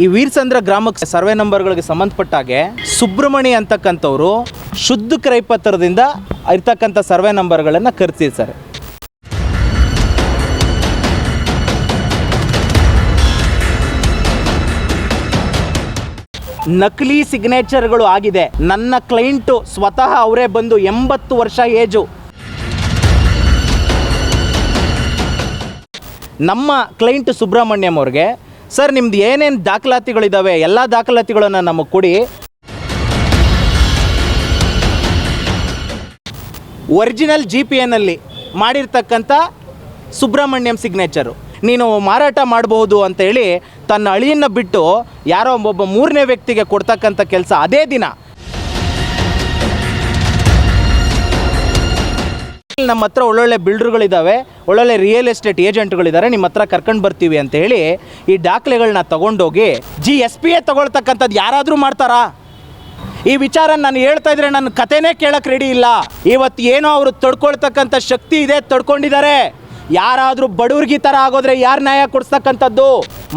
ಈ ವೀರಸಂದ್ರ ಗ್ರಾಮಕ್ಕೆ ಸರ್ವೆ ನಂಬರ್ಗಳಿಗೆ ಸಂಬಂಧಪಟ್ಟಾಗೆ ಸುಬ್ರಹ್ಮಣಿ ಅಂತಕ್ಕಂಥವ್ರು ಶುದ್ಧ ಕ್ರಯಪತ್ರದಿಂದ ಇರ್ತಕ್ಕಂಥ ಸರ್ವೆ ನಂಬರ್ಗಳನ್ನು ಖರೀದಿಸಿದ್ದಾರೆ. ನಕಲಿ ಸಿಗ್ನೇಚರ್ಗಳು ಆಗಿದೆ. ನನ್ನ ಕ್ಲೈಂಟು ಸ್ವತಃ ಅವರೇ ಬಂದು 80 ವರ್ಷ ಏಜು. ನಮ್ಮ ಕ್ಲೈಂಟ್ ಸುಬ್ರಹ್ಮಣ್ಯಂ ಅವ್ರಿಗೆ, ಸರ್ ನಿಮ್ದು ಏನೇನು ದಾಖಲಾತಿಗಳಿದ್ದಾವೆ ಎಲ್ಲ ದಾಖಲಾತಿಗಳನ್ನು ನಮಗೆ ಕೊಡಿ. ಒರಿಜಿನಲ್ GPNಲ್ಲಿ ಮಾಡಿರ್ತಕ್ಕಂಥ ಸುಬ್ರಹ್ಮಣ್ಯಂ ಸಿಗ್ನೇಚರು ನೀನು ಮಾರಾಟ ಮಾಡಬಹುದು ಅಂತೇಳಿ ತನ್ನ ಅಳಿಯನ್ನು ಬಿಟ್ಟು ಯಾರೋ ಒಬ್ಬ ಮೂರನೇ ವ್ಯಕ್ತಿಗೆ ಕೊಡ್ತಕ್ಕಂಥ ಕೆಲಸ. ಅದೇ ದಿನ ನಮ್ಮ ಹತ್ರ ಒಳ್ಳೊಳ್ಳೆ ಬಿಲ್ಡರ್ಗಳಿದ್ದಾವೆ, ಒಳ್ಳೊಳ್ಳೆ ರಿಯಲ್ ಎಸ್ಟೇಟ್ ಏಜೆಂಟ್ಗಳಿದ್ದಾರೆ, ನಿಮ್ಮ ಹತ್ರ ಕರ್ಕೊಂಡು ಬರ್ತೀವಿ ಅಂತ ಹೇಳಿ ಈ ದಾಖಲೆಗಳನ್ನ ತಗೊಂಡೋಗಿ GSPA ತಗೊಳ್ತಕ್ಕಂಥದ್ದು ಯಾರಾದರೂ ಮಾಡ್ತಾರಾ? ಈ ವಿಚಾರ ನಾನು ಹೇಳ್ತಾ ಇದ್ರೆ ನನ್ನ ಕಥೆನೇ ಕೇಳಕ್ಕೆ ರೆಡಿ ಇಲ್ಲ. ಇವತ್ತು ಏನೋ ಅವರು ತಡ್ಕೊಳ್ತಕ್ಕಂಥ ಶಕ್ತಿ ಇದೆ, ತಡ್ಕೊಂಡಿದ್ದಾರೆ. ಯಾರಾದರೂ ಬಡವ್ರಿಗೆ ಥರ ಆಗೋದ್ರೆ ಯಾರು ನ್ಯಾಯ ಕೊಡಿಸ್ತಕ್ಕಂಥದ್ದು?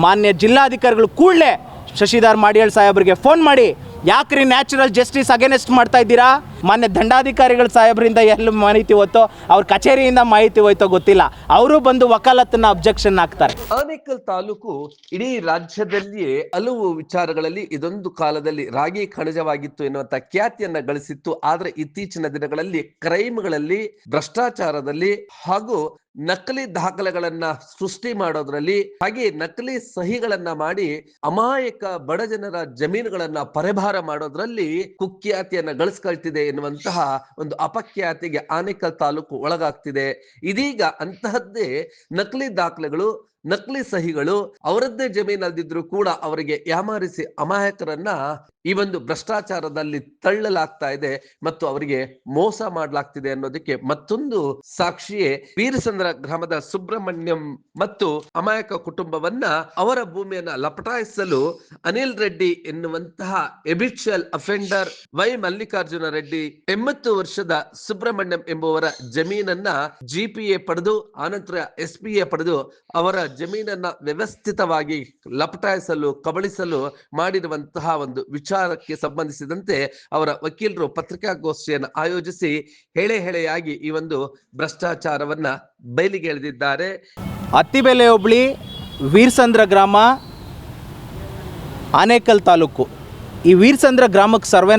ಮಾನ್ಯ ಜಿಲ್ಲಾಧಿಕಾರಿಗಳು ಕೂಡಲೇ ಶಶಿಧರ್ ಮಾಡಿಯಾಳ್ ಸಾಹೇಬ್ರಿಗೆ ಫೋನ್ ಮಾಡಿ, ಯಾಕ್ರಿ ನ್ಯಾಚುರಲ್ ಜಸ್ಟಿಸ್ ಅಗೇನೆಸ್ಟ್ ಮಾಡ್ತಾ ಇದ್ದೀರಾ? ಮಾನ್ಯ ದಂಡಾಧಿಕಾರಿಗಳ ಸಾಹೇಬ್ರಿಂದ ಎಲ್ಲ ಮಾಹಿತಿ ಹೋಯ್ತೋ, ಅವ್ರ ಕಚೇರಿಯಿಂದ ಮಾಹಿತಿ ಹೋಯ್ತೋ ಗೊತ್ತಿಲ್ಲ, ಅವರು ಬಂದು ವಕಾಲತ್ತನ್ನ ಅಬ್ಜೆಕ್ಷನ್ ಹಾಕ್ತಾರೆ. ಆನೇಕಲ್ ತಾಲೂಕು ಇಡೀ ರಾಜ್ಯದಲ್ಲಿಯೇ ಹಲವು ವಿಚಾರಗಳಲ್ಲಿ ಇದೊಂದು ಕಾಲದಲ್ಲಿ ರಾಗಿ ಖನಿಜವಾಗಿತ್ತು ಎನ್ನುವಂತ ಖ್ಯಾತಿಯನ್ನ ಗಳಿಸಿತ್ತು. ಆದ್ರೆ ಇತ್ತೀಚಿನ ದಿನಗಳಲ್ಲಿ ಕ್ರೈಮ್ಗಳಲ್ಲಿ, ಭ್ರಷ್ಟಾಚಾರದಲ್ಲಿ ಹಾಗೂ ನಕಲಿ ದಾಖಲೆಗಳನ್ನ ಸೃಷ್ಟಿ ಮಾಡೋದ್ರಲ್ಲಿ, ಹಾಗೆ ನಕಲಿ ಸಹಿಗಳನ್ನ ಮಾಡಿ ಅಮಾಯಕ ಬಡ ಜನರ ಜಮೀನುಗಳನ್ನ ಪರೆಭಾರ ಮಾಡೋದ್ರಲ್ಲಿ ಕುಖ್ಯಾತಿಯನ್ನ ಗಳಿಸ್ಕೊಳ್ತಿದೆ ಎನ್ನುವಂತಹ ಒಂದು ಅಪಖ್ಯಾತಿಗೆ ಆನೇಕಲ್ ತಾಲೂಕು ಒಳಗಾಗ್ತಿದೆ. ಇದೀಗ ಅಂತಹದ್ದೇ ನಕಲಿ ದಾಖಲೆಗಳು, ನಕಲಿ ಸಹಿಗಳು ಅವರದ್ದೇ ಜಮೀನಲ್ದಿದ್ರು ಕೂಡ ಅವರಿಗೆ ಯಾಮಾರಿಸಿ ಅಮಾಯಕರನ್ನ ಈ ಒಂದು ಭ್ರಷ್ಟಾಚಾರದಲ್ಲಿ ತಳ್ಳಲಾಗ್ತಾ ಇದೆ ಮತ್ತು ಅವರಿಗೆ ಮೋಸ ಮಾಡಲಾಗ್ತಿದೆ ಅನ್ನೋದಕ್ಕೆ ಮತ್ತೊಂದು ಸಾಕ್ಷಿಯೇ ವೀರಸಂದ್ರ ಗ್ರಾಮದ ಸುಬ್ರಹ್ಮಣ್ಯಂ ಮತ್ತು ಅಮಾಯಕ ಕುಟುಂಬವನ್ನ ಅವರ ಭೂಮಿಯನ್ನ ಲಪಟಾಯಿಸಲು ಅನಿಲ್ ರೆಡ್ಡಿ ಎನ್ನುವಂತಹ ಎಬಿಚುವಲ್ ಅಫೆಂಡರ್ ವೈ ಮಲ್ಲಿಕಾರ್ಜುನ ರೆಡ್ಡಿ 80 ವರ್ಷದ ಸುಬ್ರಹ್ಮಣ್ಯಂ ಎಂಬುವರ ಜಮೀನನ್ನ GPA ಪಡೆದು ಆನಂತರ SPA ಪಡೆದು ಅವರ ಜಮೀನನ್ನ ವ್ಯವಸ್ಥಿತವಾಗಿ ಲಪಟಾಯಿಸಲು, ಕಬಳಿಸಲು ಮಾಡಿರುವಂತಹ ಒಂದು ವಿಚಾರಕ್ಕೆ ಸಂಬಂಧಿಸಿದಂತೆ ಅವರ ವಕೀಲರು ಪತ್ರಿಕಾಗೋಷ್ಠಿಯನ್ನು ಆಯೋಜಿಸಿ ಹೆಳೆಯಾಗಿ ಈ ಒಂದು ಭ್ರಷ್ಟಾಚಾರವನ್ನ ಬಯಲಿಗೆ ಎಳೆದಿದ್ದಾರೆ. ಅತ್ತಿಬೆಲೆ ಹೋಬಳಿ, ವೀರಸಂದ್ರ ಗ್ರಾಮ, ಆನೇಕಲ್ ತಾಲೂಕು. ಈ ವೀರಸಂದ್ರ ಗ್ರಾಮಕ್ಕೆ ಸರ್ವೆ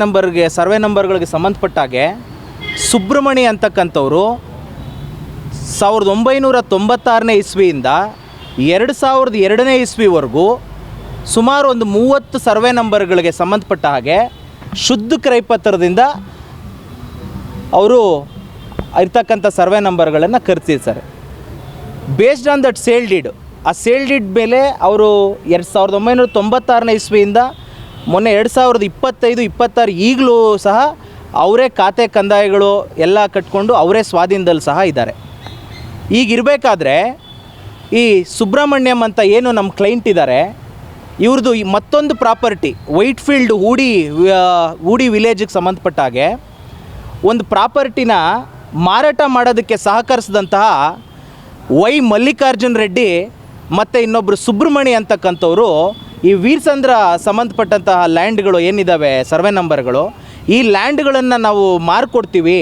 ನಂಬರ್ಗಳಿಗೆ ಸಂಬಂಧಪಟ್ಟಾಗೆ ಸುಬ್ರಹ್ಮಣಿ ಅಂತಕ್ಕಂಥವ್ರು 1996ನೇ ಇಸ್ವಿಯಿಂದ 2002ನೇ ಇಸ್ವಿವರೆಗೂ ಸುಮಾರು ಒಂದು 30 ಸರ್ವೆ ನಂಬರ್ಗಳಿಗೆ ಸಂಬಂಧಪಟ್ಟ ಹಾಗೆ ಶುದ್ಧ ಕ್ರಯಪತ್ರದಿಂದ ಅವರು ಇರ್ತಕ್ಕಂಥ ಸರ್ವೆ ನಂಬರ್ಗಳನ್ನು ಖರೀದಿಸಿದ್ದಾರೆ. Based on that sale deed, ಆ ಸೇಲ್ ಡೀಡ್ ಮೇಲೆ ಅವರು 1996ನೇ ಇಸ್ವಿಯಿಂದ ಮೊನ್ನೆ 2025-26 ಈಗಲೂ ಸಹ ಅವರೇ ಖಾತೆ ಕಂದಾಯಗಳು ಎಲ್ಲ ಕಟ್ಕೊಂಡು ಅವರೇ ಸ್ವಾಧೀನದಲ್ಲಿ ಸಹ ಇದ್ದಾರೆ. ಈಗಿರಬೇಕಾದ್ರೆ ಈ ಸುಬ್ರಹ್ಮಣ್ಯಂ ಅಂತ ಏನು ನಮ್ಮ ಕ್ಲೈಂಟ್ ಇದ್ದಾರೆ, ಇವ್ರದ್ದು ಮತ್ತೊಂದು ಪ್ರಾಪರ್ಟಿ ವೈಟ್ಫೀಲ್ಡ್ ಊಡಿ ವಿಲೇಜಿಗೆ ಸಂಬಂಧಪಟ್ಟ ಹಾಗೆ ಒಂದು ಪ್ರಾಪರ್ಟಿನ ಮಾರಾಟ ಮಾಡೋದಕ್ಕೆ ಸಹಕರಿಸಿದಂತಹ ವೈ ಮಲ್ಲಿಕಾರ್ಜುನ್ ರೆಡ್ಡಿ ಮತ್ತು ಇನ್ನೊಬ್ಬರು ಸುಬ್ರಹ್ಮಣಿ ಅಂತಕ್ಕಂಥವ್ರು ಈ ವೀರಸಂದ್ರ ಸಂಬಂಧಪಟ್ಟಂತಹ ಲ್ಯಾಂಡ್ಗಳು ಏನಿದ್ದಾವೆ ಸರ್ವೆ ನಂಬರ್ಗಳು, ಈ ಲ್ಯಾಂಡ್ಗಳನ್ನು ನಾವು ಮಾರ್ಕೊಡ್ತೀವಿ,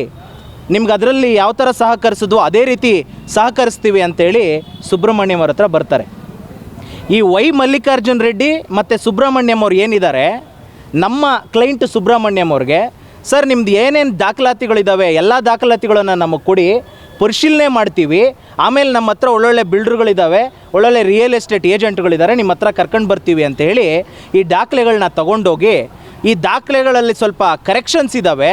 ನಿಮ್ಗೆ ಅದರಲ್ಲಿ ಯಾವ ಥರ ಸಹಕರಿಸೋದು ಅದೇ ರೀತಿ ಸಹಕರಿಸ್ತೀವಿ ಅಂತೇಳಿ ಸುಬ್ರಹ್ಮಣ್ಯಂ ಅವ್ರ ಹತ್ರ ಬರ್ತಾರೆ. ಈ ವೈ ಮಲ್ಲಿಕಾರ್ಜುನ್ ರೆಡ್ಡಿ ಮತ್ತು ಸುಬ್ರಹ್ಮಣ್ಯಂ ಅವ್ರು ಏನಿದ್ದಾರೆ, ನಮ್ಮ ಕ್ಲೈಂಟ್ ಸುಬ್ರಹ್ಮಣ್ಯಂ ಅವ್ರಿಗೆ, ಸರ್ ನಿಮ್ದು ಏನೇನು ದಾಖಲಾತಿಗಳಿದ್ದಾವೆ ಎಲ್ಲ ದಾಖಲಾತಿಗಳನ್ನು ನಮಗೆ ಕೊಡಿ, ಪರಿಶೀಲನೆ ಮಾಡ್ತೀವಿ, ಆಮೇಲೆ ನಮ್ಮ ಹತ್ರ ಒಳ್ಳೊಳ್ಳೆ ಬಿಲ್ಡರ್ಗಳಿದ್ದಾವೆ, ಒಳ್ಳೊಳ್ಳೆ ರಿಯಲ್ ಎಸ್ಟೇಟ್ ಏಜೆಂಟ್ಗಳಿದ್ದಾರೆ, ನಿಮ್ಮ ಹತ್ರ ಕರ್ಕೊಂಡು ಬರ್ತೀವಿ ಅಂತೇಳಿ ಈ ದಾಖಲೆಗಳನ್ನ ತಗೊಂಡೋಗಿ, ಈ ದಾಖಲೆಗಳಲ್ಲಿ ಸ್ವಲ್ಪ ಕರೆಕ್ಷನ್ಸ್ ಇದ್ದಾವೆ,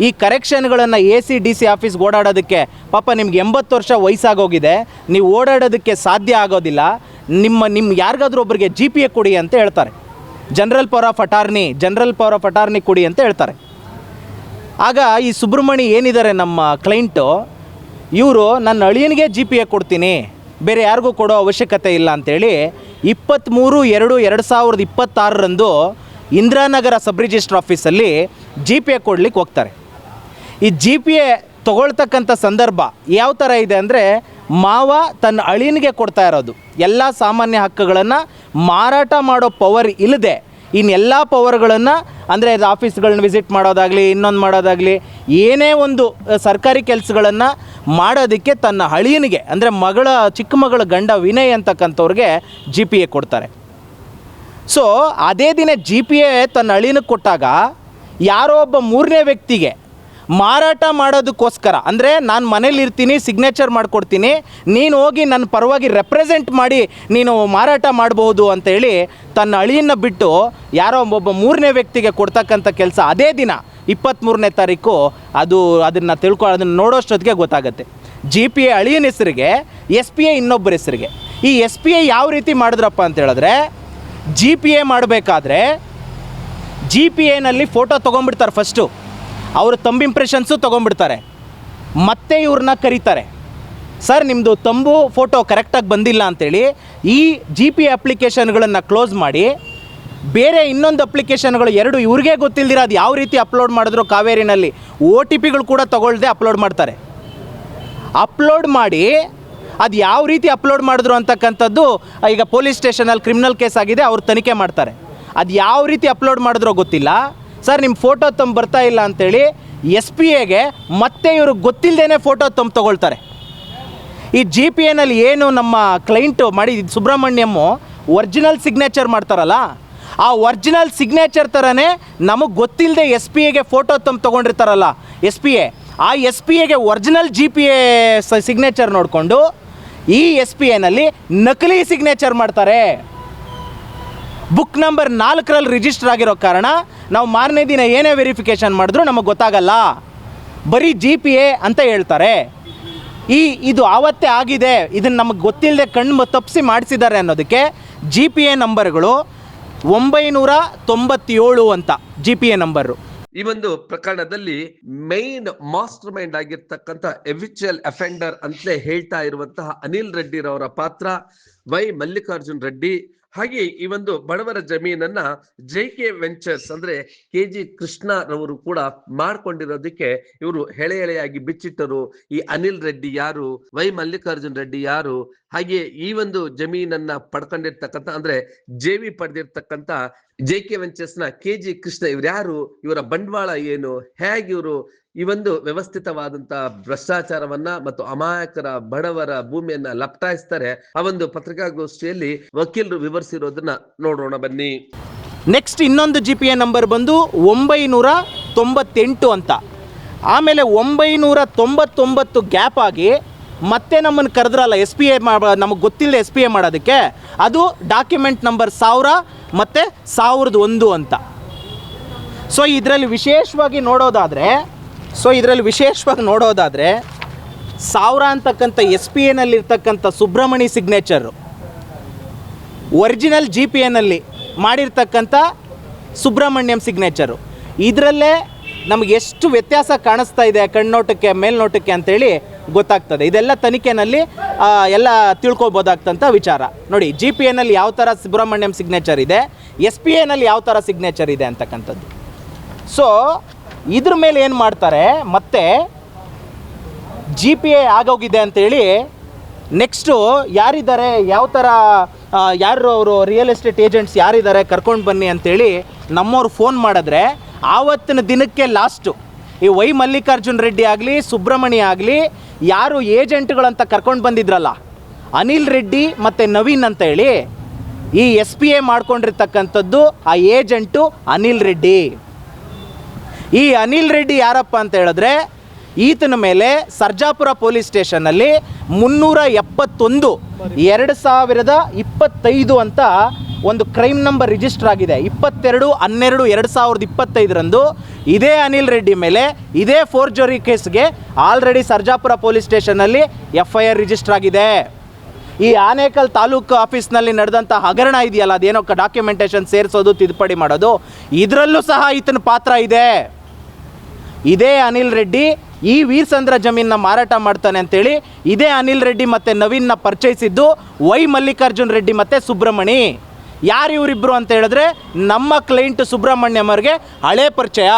ಈ ಕರೆಕ್ಷನ್ಗಳನ್ನು AC/DC ಆಫೀಸ್ಗೆ ಓಡಾಡೋದಕ್ಕೆ, ಪಾಪ ನಿಮ್ಗೆ 80 ವರ್ಷ ವಯಸ್ಸಾಗೋಗಿದೆ, ನೀವು ಓಡಾಡೋದಕ್ಕೆ ಸಾಧ್ಯ ಆಗೋದಿಲ್ಲ, ನಿಮ್ಮ ಯಾರಿಗಾದ್ರೂ ಒಬ್ಬರಿಗೆ GPA ಕೊಡಿ ಅಂತ ಹೇಳ್ತಾರೆ. ಜನರಲ್ ಪವರ್ ಆಫ್ ಅಟಾರ್ನಿ ಕೊಡಿ ಅಂತ ಹೇಳ್ತಾರೆ. ಆಗ ಈ ಸುಬ್ರಹ್ಮಣಿ ಏನಿದ್ದಾರೆ ನಮ್ಮ ಕ್ಲೈಂಟು, ಇವರು ನನ್ನ ಅಳಿಯನಿಗೆ GPA ಕೊಡ್ತೀನಿ, ಬೇರೆ ಯಾರಿಗೂ ಕೊಡೋ ಅವಶ್ಯಕತೆ ಇಲ್ಲ ಅಂತೇಳಿ 23/2/2026 ಇಂದಿರಾನಗರ ಸಬ್ ರಿಜಿಸ್ಟ್ರ್ ಆಫೀಸಲ್ಲಿ GPA ಕೊಡ್ಲಿಕ್ಕೆ ಹೋಗ್ತಾರೆ. ಈ GPA ತೊಗೊಳ್ತಕ್ಕಂಥ ಸಂದರ್ಭ ಯಾವ ಥರ ಇದೆ ಅಂದರೆ, ಮಾವ ತನ್ನ ಅಳಿಯನಿಗೆ ಕೊಡ್ತಾ ಇರೋದು ಎಲ್ಲ ಸಾಮಾನ್ಯ ಹಕ್ಕುಗಳನ್ನು ಮಾರಾಟ ಮಾಡೋ ಪವರ್ ಇಲ್ಲದೆ ಇನ್ನೆಲ್ಲ ಪವರ್ಗಳನ್ನು ಅಂದರೆ ಆಫೀಸ್ಗಳನ್ನ ವಿಸಿಟ್ ಮಾಡೋದಾಗಲಿ ಇನ್ನೊಂದು ಮಾಡೋದಾಗಲಿ ಏನೇ ಒಂದು ಸರ್ಕಾರಿ ಕೆಲಸಗಳನ್ನು ಮಾಡೋದಕ್ಕೆ ತನ್ನ ಅಳಿಯನಿಗೆ ಅಂದರೆ ಚಿಕ್ಕ ಮಗಳ ಗಂಡ ವಿನಯ್ ಅಂತಕ್ಕಂಥವ್ರಿಗೆ GPA ಕೊಡ್ತಾರೆ. ಸೊ ಅದೇ ದಿನ GPA ತನ್ನ ಅಳಿಯನಿಗೆ ಕೊಟ್ಟಾಗ ಯಾರೋ ಒಬ್ಬ ಮೂರನೇ ವ್ಯಕ್ತಿಗೆ ಮಾರಾಟ ಮಾಡೋದಕ್ಕೋಸ್ಕರ, ಅಂದರೆ ನಾನು ಮನೇಲಿರ್ತೀನಿ, ಸಿಗ್ನೇಚರ್ ಮಾಡಿಕೊಡ್ತೀನಿ, ನೀನು ಹೋಗಿ ನನ್ನ ಪರವಾಗಿ ರೆಪ್ರೆಸೆಂಟ್ ಮಾಡಿ ನೀನು ಮಾರಾಟ ಮಾಡ್ಬೋದು ಅಂತೇಳಿ ತನ್ನ ಅಳಿಯನ್ನ ಬಿಟ್ಟು ಯಾರೋ ಒಬ್ಬ ಮೂರನೇ ವ್ಯಕ್ತಿಗೆ ಕೊಡ್ತಕ್ಕಂಥ ಕೆಲಸ ಅದೇ ದಿನ 23ನೇ ತಾರೀಕು ಅದನ್ನು ನೋಡೋಷ್ಟೊತ್ತಿಗೆ ಗೊತ್ತಾಗುತ್ತೆ. GPA ಅಳಿಯನ ಹೆಸರಿಗೆ, SPA ಇನ್ನೊಬ್ಬರ ಹೆಸರಿಗೆ. ಈ SPA ಯಾವ ರೀತಿ ಮಾಡಿದ್ರಪ್ಪ ಅಂತ ಹೇಳಿದ್ರೆ, GPA ಮಾಡಬೇಕಾದ್ರೆ GPAನಲ್ಲಿ ಫೋಟೋ ತೊಗೊಂಡ್ಬಿಡ್ತಾರೆ. ಫಸ್ಟು ಅವರು ತಂಬು ಇಂಪ್ರೆಷನ್ಸು ತೊಗೊಂಡ್ಬಿಡ್ತಾರೆ. ಮತ್ತೆ ಇವ್ರನ್ನ ಕರೀತಾರೆ, ಸರ್ ನಿಮ್ಮದು ತಂಬು ಫೋಟೋ ಕರೆಕ್ಟಾಗಿ ಬಂದಿಲ್ಲ ಅಂಥೇಳಿ ಈ GPA ಅಪ್ಲಿಕೇಶನ್ಗಳನ್ನು ಕ್ಲೋಸ್ ಮಾಡಿ ಬೇರೆ ಇನ್ನೊಂದು ಅಪ್ಲಿಕೇಶನ್ಗಳು ಎರಡು ಇವ್ರಿಗೆ ಗೊತ್ತಿಲ್ದಿರ ಅದು ಯಾವ ರೀತಿ ಅಪ್ಲೋಡ್ ಮಾಡಿದ್ರು ಕಾವೇರಿನಲ್ಲಿ OTPಗಳು ಕೂಡ ತೊಗೊಳ್ದೆ ಅಪ್ಲೋಡ್ ಮಾಡ್ತಾರೆ. ಅಪ್ಲೋಡ್ ಮಾಡಿ ಅದು ಯಾವ ರೀತಿ ಅಪ್ಲೋಡ್ ಮಾಡಿದ್ರು ಅಂತಕ್ಕಂಥದ್ದು ಈಗ ಪೊಲೀಸ್ ಸ್ಟೇಷನಲ್ಲಿ ಕ್ರಿಮಿನಲ್ ಕೇಸ್ ಆಗಿದೆ, ಅವ್ರು ತನಿಖೆ ಮಾಡ್ತಾರೆ. ಅದು ಯಾವ ರೀತಿ ಅಪ್ಲೋಡ್ ಮಾಡಿದ್ರೋ ಗೊತ್ತಿಲ್ಲ, ಸರ್ ನಿಮ್ಮ ಫೋಟೋ ತಂಬು ಬರ್ತಾ ಇಲ್ಲ ಅಂಥೇಳಿ SPAಗೆ ಮತ್ತೆ ಇವರು ಗೊತ್ತಿಲ್ಲದೇ ಫೋಟೋ ತಂಬು ತೊಗೊಳ್ತಾರೆ. ಈ GPAನಲ್ಲಿ ಏನು ನಮ್ಮ ಕ್ಲೈಂಟು ಮಾಡಿ ಸುಬ್ರಹ್ಮಣ್ಯಮ್ಮು ಒರಿಜಿನಲ್ ಸಿಗ್ನೇಚರ್ ಮಾಡ್ತಾರಲ್ಲ, ಆ ಒರಿಜಿನಲ್ ಸಿಗ್ನೇಚರ್ ಥರನೇ ನಮಗೆ ಗೊತ್ತಿಲ್ಲದೆ SPAಗೆ ಫೋಟೋ ತಂಬು ತೊಗೊಂಡಿರ್ತಾರಲ್ಲ SPA, ಆ SPAಗೆ ಒರಿಜಿನಲ್ GPA ಸಿಗ್ನೇಚರ್ ನೋಡಿಕೊಂಡು ಈ SPAನಲ್ಲಿ ನಕಲಿ ಸಿಗ್ನೇಚರ್ ಮಾಡ್ತಾರೆ. ಬುಕ್ ನಂಬರ್ 4ರಲ್ಲಿ ರಿಜಿಸ್ಟರ್ ಆಗಿರೋ ಕಾರಣ ನಾವು ಮಾರನೇ ದಿನ ಏನೇ ವೆರಿಫಿಕೇಷನ್ ಮಾಡಿದ್ರೂ ನಮಗೆ ಗೊತ್ತಾಗಲ್ಲ, ಬರೀ GPA ಅಂತ ಹೇಳ್ತಾರೆ. ಇದು ಆವತ್ತೇ ಆಗಿದೆ, ಇದನ್ನು ನಮಗೆ ಗೊತ್ತಿಲ್ಲದೆ ಕಣ್ಣು ತಪ್ಪಿಸಿ ಮಾಡಿಸಿದ್ದಾರೆ ಅನ್ನೋದಕ್ಕೆ GPA ನಂಬರ್ಗಳು 997 ಅಂತ GPA ನಂಬರು. ಈ ಒಂದು ಪ್ರಕರಣದಲ್ಲಿ ಮೈನ್ ಮಾಸ್ಟರ್ ಮೈಂಡ್ ಆಗಿರ್ತಕ್ಕಂಥ ಎವಿಚುವಲ್ ಅಫೆಂಡರ್ ಅಂತಲೇ ಹೇಳ್ತಾ ಇರುವಂತಹ ಅನಿಲ್ ರೆಡ್ಡಿ ರವರ ಪಾತ್ರ, ವೈ ಮಲ್ಲಿಕಾರ್ಜುನ್ ರೆಡ್ಡಿ, ಹಾಗೆ ಈ ಒಂದು ಬಡವರ ಜಮೀನನ್ನ JK ವೆಂಚರ್ಸ್ ಅಂದ್ರೆ KG ಕೃಷ್ಣ ರವರು ಕೂಡ ಮಾಡ್ಕೊಂಡಿರೋದಕ್ಕೆ ಇವರು ಎಳೆಯಾಗಿ ಬಿಚ್ಚಿಟ್ಟರು. ಈ ಅನಿಲ್ ರೆಡ್ಡಿ ಯಾರು, ವೈ ಮಲ್ಲಿಕಾರ್ಜುನ್ ರೆಡ್ಡಿ ಯಾರು, ಹಾಗೆ ಈ ಒಂದು ಜಮೀನನ್ನ ಪಡ್ಕೊಂಡಿರ್ತಕ್ಕಂಥ ಅಂದ್ರೆ JV ಪಡೆದಿರ್ತಕ್ಕಂಥ JK ವೆಂಚರ್ಸ್ ನ KG ಕೃಷ್ಣ ಇವ್ರು ಯಾರು, ಇವರ ಬಂಡವಾಳ ಏನು, ಹೇಗೆ ಇವರು ಈ ಒಂದು ವ್ಯವಸ್ಥಿತವಾದಂತಹ ಭ್ರಷ್ಟಾಚಾರವನ್ನ ಮತ್ತು ಅಮಾಯಕರ ಬಡವರ ಭೂಮಿಯನ್ನ ಲಪಟಾಯಿಸ್ತಾರೆ. ಆ ಒಂದು ಪತ್ರಿಕಾಗೋಷ್ಠಿಯಲ್ಲಿ ವಕೀಲರು ವಿವರಿಸಿರೋದನ್ನ ನೋಡೋಣ ಬನ್ನಿ. ನೆಕ್ಸ್ಟ್ ಇನ್ನೊಂದು GPA ನಂಬರ್ ಬಂದು 998 ಅಂತ. ಆಮೇಲೆ 999 ಗ್ಯಾಪ್ ಆಗಿ ಮತ್ತೆ ನಮ್ಮನ್ನು ಕರೆದ್ರಲ್ಲ SPA ನಮಗೆ ಗೊತ್ತಿಲ್ಲ SPA ಮಾಡೋದಕ್ಕೆ, ಅದು ಡಾಕ್ಯುಮೆಂಟ್ ನಂಬರ್ 1000 ಮತ್ತು 1001 ಅಂತ. ಸೊ ಇದರಲ್ಲಿ ವಿಶೇಷವಾಗಿ ನೋಡೋದಾದರೆ 1000 ಅಂತಕ್ಕಂಥ SPAನಲ್ಲಿರ್ತಕ್ಕಂಥ ಸುಬ್ರಹ್ಮಣಿ ಸಿಗ್ನೇಚರು, ಒರಿಜಿನಲ್ GPAನಲ್ಲಿ ಮಾಡಿರ್ತಕ್ಕಂಥ ಸುಬ್ರಹ್ಮಣ್ಯಂ ಸಿಗ್ನೇಚರು, ಇದರಲ್ಲೇ ನಮಗೆ ಎಷ್ಟು ವ್ಯತ್ಯಾಸ ಕಾಣಿಸ್ತಾ ಇದೆ ಕಣ್ಣೋಟಕ್ಕೆ ಮೇಲ್ನೋಟಕ್ಕೆ ಅಂತೇಳಿ ಗೊತ್ತಾಗ್ತದೆ. ಇದೆಲ್ಲ ತನಿಖೆನಲ್ಲಿ ಎಲ್ಲ ತಿಳ್ಕೊಬೋದಾಗ್ತಂಥ ವಿಚಾರ. ನೋಡಿ GPAನಲ್ಲಿ ಯಾವ ಥರ ಸುಬ್ರಹ್ಮಣ್ಯಂ ಸಿಗ್ನೇಚರ್ ಇದೆ, SPAನಲ್ಲಿ ಯಾವ ಥರ ಸಿಗ್ನೇಚರ್ ಇದೆ ಅಂತಕ್ಕಂಥದ್ದು. ಸೊ ಇದ್ರ ಮೇಲೆ ಏನು ಮಾಡ್ತಾರೆ, ಮತ್ತೆ GPA ಆಗೋಗಿದೆ ಅಂಥೇಳಿ ನೆಕ್ಸ್ಟು ಯಾರಿದ್ದಾರೆ, ಯಾವ ಥರ ಯಾರು ಅವರು ರಿಯಲ್ ಎಸ್ಟೇಟ್ ಏಜೆಂಟ್ಸ್ ಯಾರಿದ್ದಾರೆ ಕರ್ಕೊಂಡು ಬನ್ನಿ ಅಂಥೇಳಿ ನಮ್ಮವ್ರು ಫೋನ್ ಮಾಡಿದ್ರೆ ಆವತ್ತಿನ ದಿನಕ್ಕೆ ಲಾಸ್ಟು ಈ ವೈ ಮಲ್ಲಿಕಾರ್ಜುನ್ ರೆಡ್ಡಿ ಆಗಲಿ ಸುಬ್ರಹ್ಮಣ್ಯ ಆಗಲಿ ಯಾರು ಏಜೆಂಟ್ಗಳಂತ ಕರ್ಕೊಂಡು ಬಂದಿದ್ರಲ್ಲ ಅನಿಲ್ ರೆಡ್ಡಿ ಮತ್ತು ನವೀನ್ ಅಂತ ಹೇಳಿ, ಈ SPA ಮಾಡ್ಕೊಂಡಿರ್ತಕ್ಕಂಥದ್ದು ಆ ಏಜೆಂಟು ಅನಿಲ್ ರೆಡ್ಡಿ. ಈ ಅನಿಲ್ ರೆಡ್ಡಿ ಯಾರಪ್ಪ ಅಂತ ಹೇಳಿದ್ರೆ, ಈತನ ಮೇಲೆ ಸರ್ಜಾಪುರ ಪೊಲೀಸ್ ಸ್ಟೇಷನ್ನಲ್ಲಿ 371 2025 ಅಂತ ಒಂದು ಕ್ರೈಮ್ ನಂಬರ್ ರಿಜಿಸ್ಟರ್ ಆಗಿದೆ. 22/12/2025 ಇದೇ ಅನಿಲ್ ರೆಡ್ಡಿ ಮೇಲೆ ಇದೇ ಫೋರ್ಜರಿ ಕೇಸ್ಗೆ ಆಲ್ರೆಡಿ ಸರ್ಜಾಪುರ ಪೊಲೀಸ್ ಸ್ಟೇಷನ್ನಲ್ಲಿ FIR ರಿಜಿಸ್ಟರ್ ಆಗಿದೆ. ಈ ಆನೇಕಲ್ ತಾಲೂಕು ಆಫೀಸ್ನಲ್ಲಿ ನಡೆದಂಥ ಹಗರಣ ಇದೆಯಲ್ಲ, ಅದೇನೋ ಡಾಕ್ಯುಮೆಂಟೇಷನ್ ಸೇರಿಸೋದು ತಿದ್ದುಪಡಿ ಮಾಡೋದು, ಇದರಲ್ಲೂ ಸಹ ಈತನ ಪಾತ್ರ ಇದೆ. ಇದೇ ಅನಿಲ್ ರೆಡ್ಡಿ ಈ ವೀರಸಂದ್ರ ಜಮೀನನ್ನ ಮಾರಾಟ ಮಾಡ್ತಾನೆ ಅಂತೇಳಿ ಇದೇ ಅನಿಲ್ ರೆಡ್ಡಿ ಮತ್ತು ನವೀನ್ನ ಪರಿಚಯಿಸಿದ್ದು ವೈ ಮಲ್ಲಿಕಾರ್ಜುನ್ ರೆಡ್ಡಿ ಮತ್ತು ಸುಬ್ರಹ್ಮಣಿ. ಯಾರು ಇವರಿಬ್ಬರು ಅಂತ ಹೇಳಿದ್ರೆ ನಮ್ಮ ಕ್ಲೈಂಟ್ ಸುಬ್ರಹ್ಮಣ್ಯಂ ಅವ್ರಿಗೆ ಹಳೆ ಪರಿಚಯ.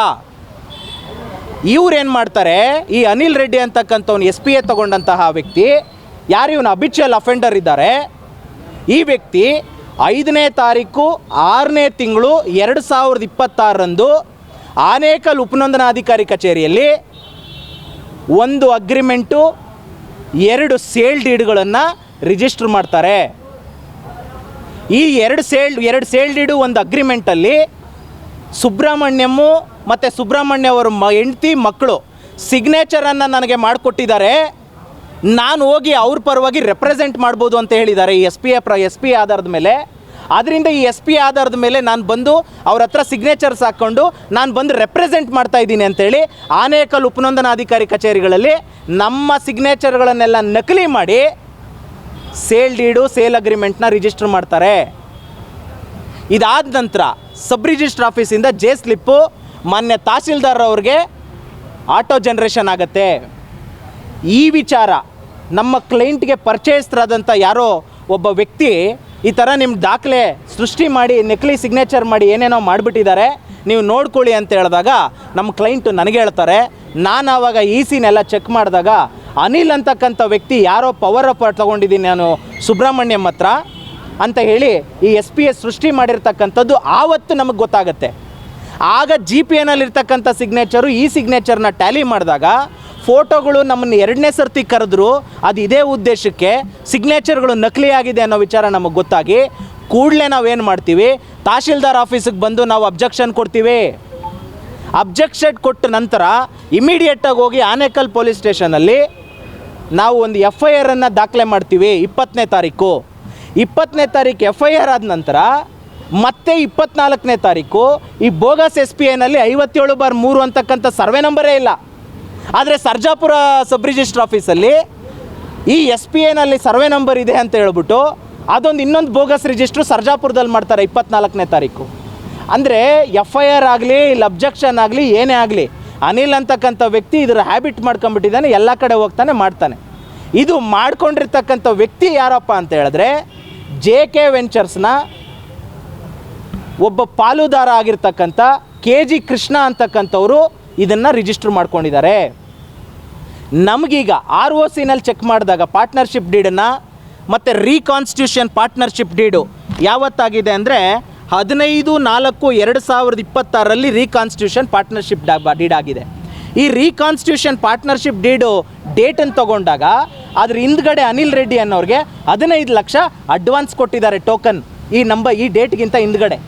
ಇವ್ರೇನು ಮಾಡ್ತಾರೆ, ಈ ಅನಿಲ್ ರೆಡ್ಡಿ ಅಂತಕ್ಕಂಥವ್ನು SPA ತೊಗೊಂಡಂತಹ ವ್ಯಕ್ತಿ ಯಾರು, ಇವನು ಅಬಿಚುವಲ್ ಅಫೆಂಡರ್ ಇದ್ದಾರೆ. ಈ ವ್ಯಕ್ತಿ 5ನೇ ತಾರೀಕು 6ನೇ ತಿಂಗಳು 2026ರಂದು ಆನೇಕಲ್ ಉಪನೋಂದಣಾಧಿಕಾರಿ ಕಚೇರಿಯಲ್ಲಿ ಒಂದು ಅಗ್ರಿಮೆಂಟು 2 ಸೇಲ್ ಡೀಡ್ಗಳನ್ನು ರಿಜಿಸ್ಟರ್ ಮಾಡ್ತಾರೆ. ಈ 2 ಸೇಲ್ ಡೀಡು ಒಂದು ಅಗ್ರಿಮೆಂಟಲ್ಲಿ ಸುಬ್ರಹ್ಮಣ್ಯಮ್ಮು ಮತ್ತು ಸುಬ್ರಹ್ಮಣ್ಯ ಅವರ ಹೆಂಡತಿ ಮಕ್ಕಳು ಸಿಗ್ನೇಚರನ್ನು ನನಗೆ ಮಾಡಿಕೊಟ್ಟಿದ್ದಾರೆ. ನಾನು ಹೋಗಿ ಅವ್ರ ಪರವಾಗಿ ರೆಪ್ರೆಸೆಂಟ್ ಮಾಡ್ಬೋದು ಅಂತ ಹೇಳಿದ್ದಾರೆ ಈ ಎಸ್ ಪಿ ಆಧಾರದ ಮೇಲೆ. ಆದ್ದರಿಂದ ಈ ಎಸ್ ಪಿ ಆಧಾರದ ಮೇಲೆ ನಾನು ಬಂದು ಅವ್ರ ಹತ್ರ ಸಿಗ್ನೇಚರ್ಸ್ ಹಾಕ್ಕೊಂಡು ನಾನು ಬಂದು ರೆಪ್ರೆಸೆಂಟ್ ಮಾಡ್ತಾ ಇದ್ದೀನಿ ಅಂತೇಳಿ ಆನೇಕಲ್ ಉಪನೋಂದಣಾಧಿಕಾರಿ ಕಚೇರಿಗಳಲ್ಲಿ ನಮ್ಮ ಸಿಗ್ನೇಚರ್ಗಳನ್ನೆಲ್ಲ ನಕಲಿ ಮಾಡಿ ಸೇಲ್ ಡೀಡು ಸೇಲ್ ಅಗ್ರಿಮೆಂಟ್ನ ರಿಜಿಸ್ಟರ್ ಮಾಡ್ತಾರೆ. ಇದಾದ ನಂತರ ಸಬ್ ರಿಜಿಸ್ಟ್ರ್ ಆಫೀಸಿಂದ ಸ್ಲಿಪ್ಪು ಮಾನ್ಯ ತಹಸೀಲ್ದಾರ್ ಅವ್ರಿಗೆ ಆಟೋ ಜನ್ರೇಷನ್ ಆಗುತ್ತೆ. ಈ ವಿಚಾರ ನಮ್ಮ ಕ್ಲೈಂಟ್ಗೆ ಪರಿಚಯಸ್ಥರಾದಂಥ ಯಾರೋ ಒಬ್ಬ ವ್ಯಕ್ತಿ ಈ ಥರ ನಿಮ್ಮ ದಾಖಲೆ ಸೃಷ್ಟಿ ಮಾಡಿ ನಕಲಿ ಸಿಗ್ನೇಚರ್ ಮಾಡಿ ಏನೇನೋ ಮಾಡಿಬಿಟ್ಟಿದ್ದಾರೆ, ನೀವು ನೋಡ್ಕೊಳ್ಳಿ ಅಂತ ಹೇಳಿದಾಗ ನಮ್ಮ ಕ್ಲೈಂಟು ನನಗೆ ಹೇಳ್ತಾರೆ. ನಾನು ಆವಾಗ ಸಿನೆಲ್ಲ ಚೆಕ್ ಮಾಡಿದಾಗ ಅನಿಲ್ ಅಂತಕ್ಕಂಥ ವ್ಯಕ್ತಿ ಯಾರೋ ಪವರ್ ಅಪ್ ತೊಗೊಂಡಿದ್ದೀನಿ ನಾನು ಸುಬ್ರಹ್ಮಣ್ಯಂ ಹತ್ರ ಅಂತ ಹೇಳಿ ಈ SPS ಸೃಷ್ಟಿ ಮಾಡಿರ್ತಕ್ಕಂಥದ್ದು ಆವತ್ತು ನಮಗೆ ಗೊತ್ತಾಗುತ್ತೆ. ಆಗ GPNಲ್ಲಿರ್ತಕ್ಕಂಥ ಸಿಗ್ನೇಚರು ಈ ಸಿಗ್ನೇಚರ್ನ ಟ್ಯಾಲಿ ಮಾಡಿದಾಗ ಫೋಟೋಗಳು ನಮ್ಮನ್ನು 2ನೇ ಸರ್ತಿ ಕರೆದ್ರು ಅದು ಇದೇ ಉದ್ದೇಶಕ್ಕೆ ಸಿಗ್ನೇಚರ್ಗಳು ನಕಲಿ ಆಗಿದೆ ಅನ್ನೋ ವಿಚಾರ ನಮಗೆ ಗೊತ್ತಾಗಿ ಕೂಡಲೇ ನಾವೇನು ಮಾಡ್ತೀವಿ, ತಹಶೀಲ್ದಾರ್ ಆಫೀಸಿಗೆ ಬಂದು ನಾವು ಅಬ್ಜೆಕ್ಷನ್ ಕೊಡ್ತೀವಿ. ಅಬ್ಜೆಕ್ಷನ್ ಕೊಟ್ಟ ನಂತರ ಇಮಿಡಿಯೇಟಾಗಿ ಹೋಗಿ ಆನೇಕಲ್ ಪೊಲೀಸ್ ಸ್ಟೇಷನಲ್ಲಿ ನಾವು ಒಂದು FIR ದಾಖಲೆ ಮಾಡ್ತೀವಿ. 20ನೇ ತಾರೀಕು FIR ಆದ ನಂತರ ಮತ್ತೆ 24ನೇ ತಾರೀಕು ಈ ಬೋಗಸ್ SPನಲ್ಲಿ 57/3 ಅಂತಕ್ಕಂಥ ಸರ್ವೆ ನಂಬರೇ ಇಲ್ಲ. ಆದರೆ ಸರ್ಜಾಪುರ ಸಬ್ ರಿಜಿಸ್ಟ್ರ್ ಆಫೀಸಲ್ಲಿ ಈ SPನಲ್ಲಿ ಸರ್ವೆ ನಂಬರ್ ಇದೆ ಅಂತ ಹೇಳ್ಬಿಟ್ಟು ಅದೊಂದು ಇನ್ನೊಂದು ಬೋಗಸ್ ರಿಜಿಸ್ಟ್ರು ಸರ್ಜಾಪುರದಲ್ಲಿ ಮಾಡ್ತಾರೆ 24ನೇ ತಾರೀಕು. ಅಂದರೆ FIR ಆಗಲಿ ಇಲ್ಲ ಅಬ್ಜೆಕ್ಷನ್ ಆಗಲಿ ಏನೇ ಆಗಲಿ ಅನಿಲ್ ಅಂತಕ್ಕಂಥ ವ್ಯಕ್ತಿ ಇದರ ಹ್ಯಾಬಿಟ್ ಮಾಡ್ಕೊಂಡ್ಬಿಟ್ಟಿದ್ದಾನೆ, ಎಲ್ಲ ಕಡೆ ಹೋಗ್ತಾನೆ ಮಾಡ್ತಾನೆ. ಇದು ಮಾಡ್ಕೊಂಡಿರ್ತಕ್ಕಂಥ ವ್ಯಕ್ತಿ ಯಾರಪ್ಪ ಅಂತ ಹೇಳಿದ್ರೆ JK ವೆಂಚರ್ಸ್ನ ಒಬ್ಬ ಪಾಲುದಾರ ಆಗಿರ್ತಕ್ಕಂಥ KG ಕೃಷ್ಣ ಅಂತಕ್ಕಂಥವರು ಇದನ್ನು ರಿಜಿಸ್ಟರ್ ಮಾಡ್ಕೊಂಡಿದ್ದಾರೆ. ನಮಗೀಗ ROCನಲ್ಲಿ ಚೆಕ್ ಮಾಡಿದಾಗ ಪಾರ್ಟ್ನರ್ಶಿಪ್ ಡೀಡನ್ನು ಮತ್ತು ರೀಕಾನ್ಸ್ಟಿಟ್ಯೂಷನ್ ಪಾರ್ಟ್ನರ್ಶಿಪ್ ಡೀಡು ಯಾವತ್ತಾಗಿದೆ ಅಂದರೆ 15/4/2026ರಲ್ಲಿ ರೀಕಾನ್ಸ್ಟಿಟ್ಯೂಷನ್ ಪಾರ್ಟ್ನರ್ಶಿಪ್ ಡೀಡ್ ಆಗಿದೆ. ಈ ರೀಕಾನ್ಸ್ಟಿಟ್ಯೂಷನ್ ಪಾರ್ಟ್ನರ್ಶಿಪ್ ಡೀಡು ಡೇಟನ್ನು ತೊಗೊಂಡಾಗ ಅದ್ರ ಹಿಂದ್ಗಡೆ ಅನಿಲ್ ರೆಡ್ಡಿ ಅನ್ನೋರಿಗೆ 15 ಲಕ್ಷ ಅಡ್ವಾನ್ಸ್ ಕೊಟ್ಟಿದ್ದಾರೆ ಟೋಕನ್ ಈ ಡೇಟ್ಗಿಂತ ಹಿಂದ್ಗಡೆ.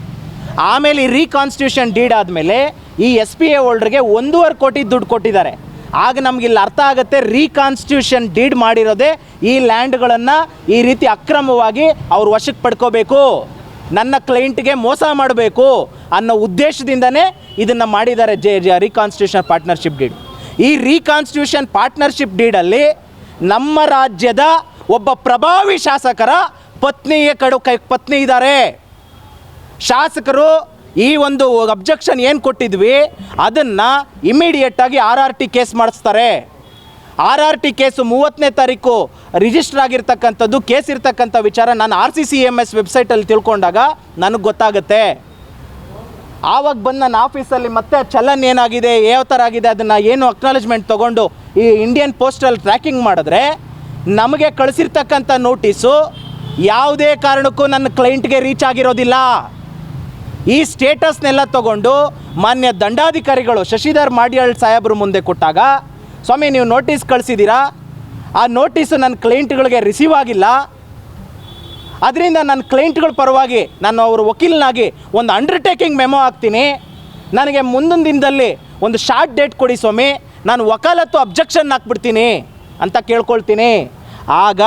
ಆಮೇಲೆ ಈ ರೀಕಾನ್ಸ್ಟಿಟ್ಯೂಷನ್ ಡೀಡ್ ಆದಮೇಲೆ ಈ SPA ಹೋಲ್ಡರ್ಗೆ 1.5 ಕೋಟಿ ದುಡ್ಡು ಕೊಟ್ಟಿದ್ದಾರೆ. ಆಗ ನಮಗಿಲ್ಲಿ ಅರ್ಥ ಆಗುತ್ತೆ ರೀಕಾನ್ಸ್ಟಿಟ್ಯೂಷನ್ ಡೀಡ್ ಮಾಡಿರೋದೇ ಈ ಲ್ಯಾಂಡ್ಗಳನ್ನು ಈ ರೀತಿ ಅಕ್ರಮವಾಗಿ ಅವ್ರ ವಶಕ್ಕೆ ಪಡ್ಕೋಬೇಕು, ನನ್ನ ಕ್ಲೈಂಟ್ಗೆ ಮೋಸ ಮಾಡಬೇಕು ಅನ್ನೋ ಉದ್ದೇಶದಿಂದನೇ ಇದನ್ನು ಮಾಡಿದ್ದಾರೆ ರೀಕಾನ್ಸ್ಟಿಟ್ಯೂಷನ್ ಪಾರ್ಟ್ನರ್ಶಿಪ್ ಡೀಡ್. ಈ ರೀಕಾನ್ಸ್ಟಿಟ್ಯೂಷನ್ ಪಾರ್ಟ್ನರ್ಶಿಪ್ ಡೀಡಲ್ಲಿ ನಮ್ಮ ರಾಜ್ಯದ ಒಬ್ಬ ಪ್ರಭಾವಿ ಶಾಸಕರ ಪತ್ನಿ ಇದ್ದಾರೆ. ಶಾಸಕರು ಈ ಒಂದು ಅಬ್ಜೆಕ್ಷನ್ ಏನು ಕೊಟ್ಟಿದ್ವಿ ಅದನ್ನು ಇಮಿಡಿಯೇಟಾಗಿ RRT ಕೇಸ್ ಮಾಡಿಸ್ತಾರೆ. RRT ಕೇಸು 30ನೇ ತಾರೀಕು ರಿಜಿಸ್ಟರ್ ಆಗಿರ್ತಕ್ಕಂಥದ್ದು ಕೇಸ್ ಇರ್ತಕ್ಕಂಥ ವಿಚಾರ ನಾನು RCCMS ವೆಬ್ಸೈಟಲ್ಲಿ ತಿಳ್ಕೊಂಡಾಗ ನನಗೆ ಗೊತ್ತಾಗುತ್ತೆ. ಆವಾಗ ಬಂದು ನನ್ನ ಆಫೀಸಲ್ಲಿ ಮತ್ತೆ ಚಲನ್ ಏನಾಗಿದೆ ಯಾವ ಥರ ಆಗಿದೆ ಅದನ್ನು ಏನು ಅಕ್ನಾಲಜ್ಮೆಂಟ್ ತೊಗೊಂಡು ಈ ಇಂಡಿಯನ್ ಪೋಸ್ಟಲ್ ಟ್ರ್ಯಾಕಿಂಗ್ ಮಾಡಿದ್ರೆ ನಮಗೆ ಕಳಿಸಿರ್ತಕ್ಕಂಥ ನೋಟಿಸು ಯಾವುದೇ ಕಾರಣಕ್ಕೂ ನನ್ನ ಕ್ಲೈಂಟ್ಗೆ ರೀಚ್ ಆಗಿರೋದಿಲ್ಲ. ಈ ಸ್ಟೇಟಸ್ನೆಲ್ಲ ತೊಗೊಂಡು ಮಾನ್ಯ ದಂಡಾಧಿಕಾರಿಗಳು ಶಶಿಧರ್ ಮಾಡ್ಯಾಳ್ ಸಾಹೇಬ್ರ ಮುಂದೆ ಕೊಟ್ಟಾಗ, ಸ್ವಾಮಿ ನೀವು ನೋಟಿಸ್ ಕಳಿಸಿದ್ದೀರಾ, ಆ ನೋಟಿಸು ನನ್ನ ಕ್ಲೈಂಟ್ಗಳಿಗೆ ರಿಸೀವ್ ಆಗಿಲ್ಲ, ಅದರಿಂದ ನನ್ನ ಕ್ಲೈಂಟ್ಗಳ ಪರವಾಗಿ ನಾನು ಅವ್ರ ವಕೀಲನಾಗಿ ಒಂದು ಅಂಡರ್ಟೇಕಿಂಗ್ ಮೆಮೊ ಹಾಕ್ತೀನಿ, ನನಗೆ ಮುಂದಿನ ದಿನದಲ್ಲಿ ಒಂದು ಶಾರ್ಟ್ ಡೇಟ್ ಕೊಡಿ ಸ್ವಾಮಿ, ನಾನು ವಕಾಲತ್ತು ಅಬ್ಜೆಕ್ಷನ್ ಹಾಕ್ಬಿಡ್ತೀನಿ ಅಂತ ಕೇಳ್ಕೊಳ್ತೀನಿ. ಆಗ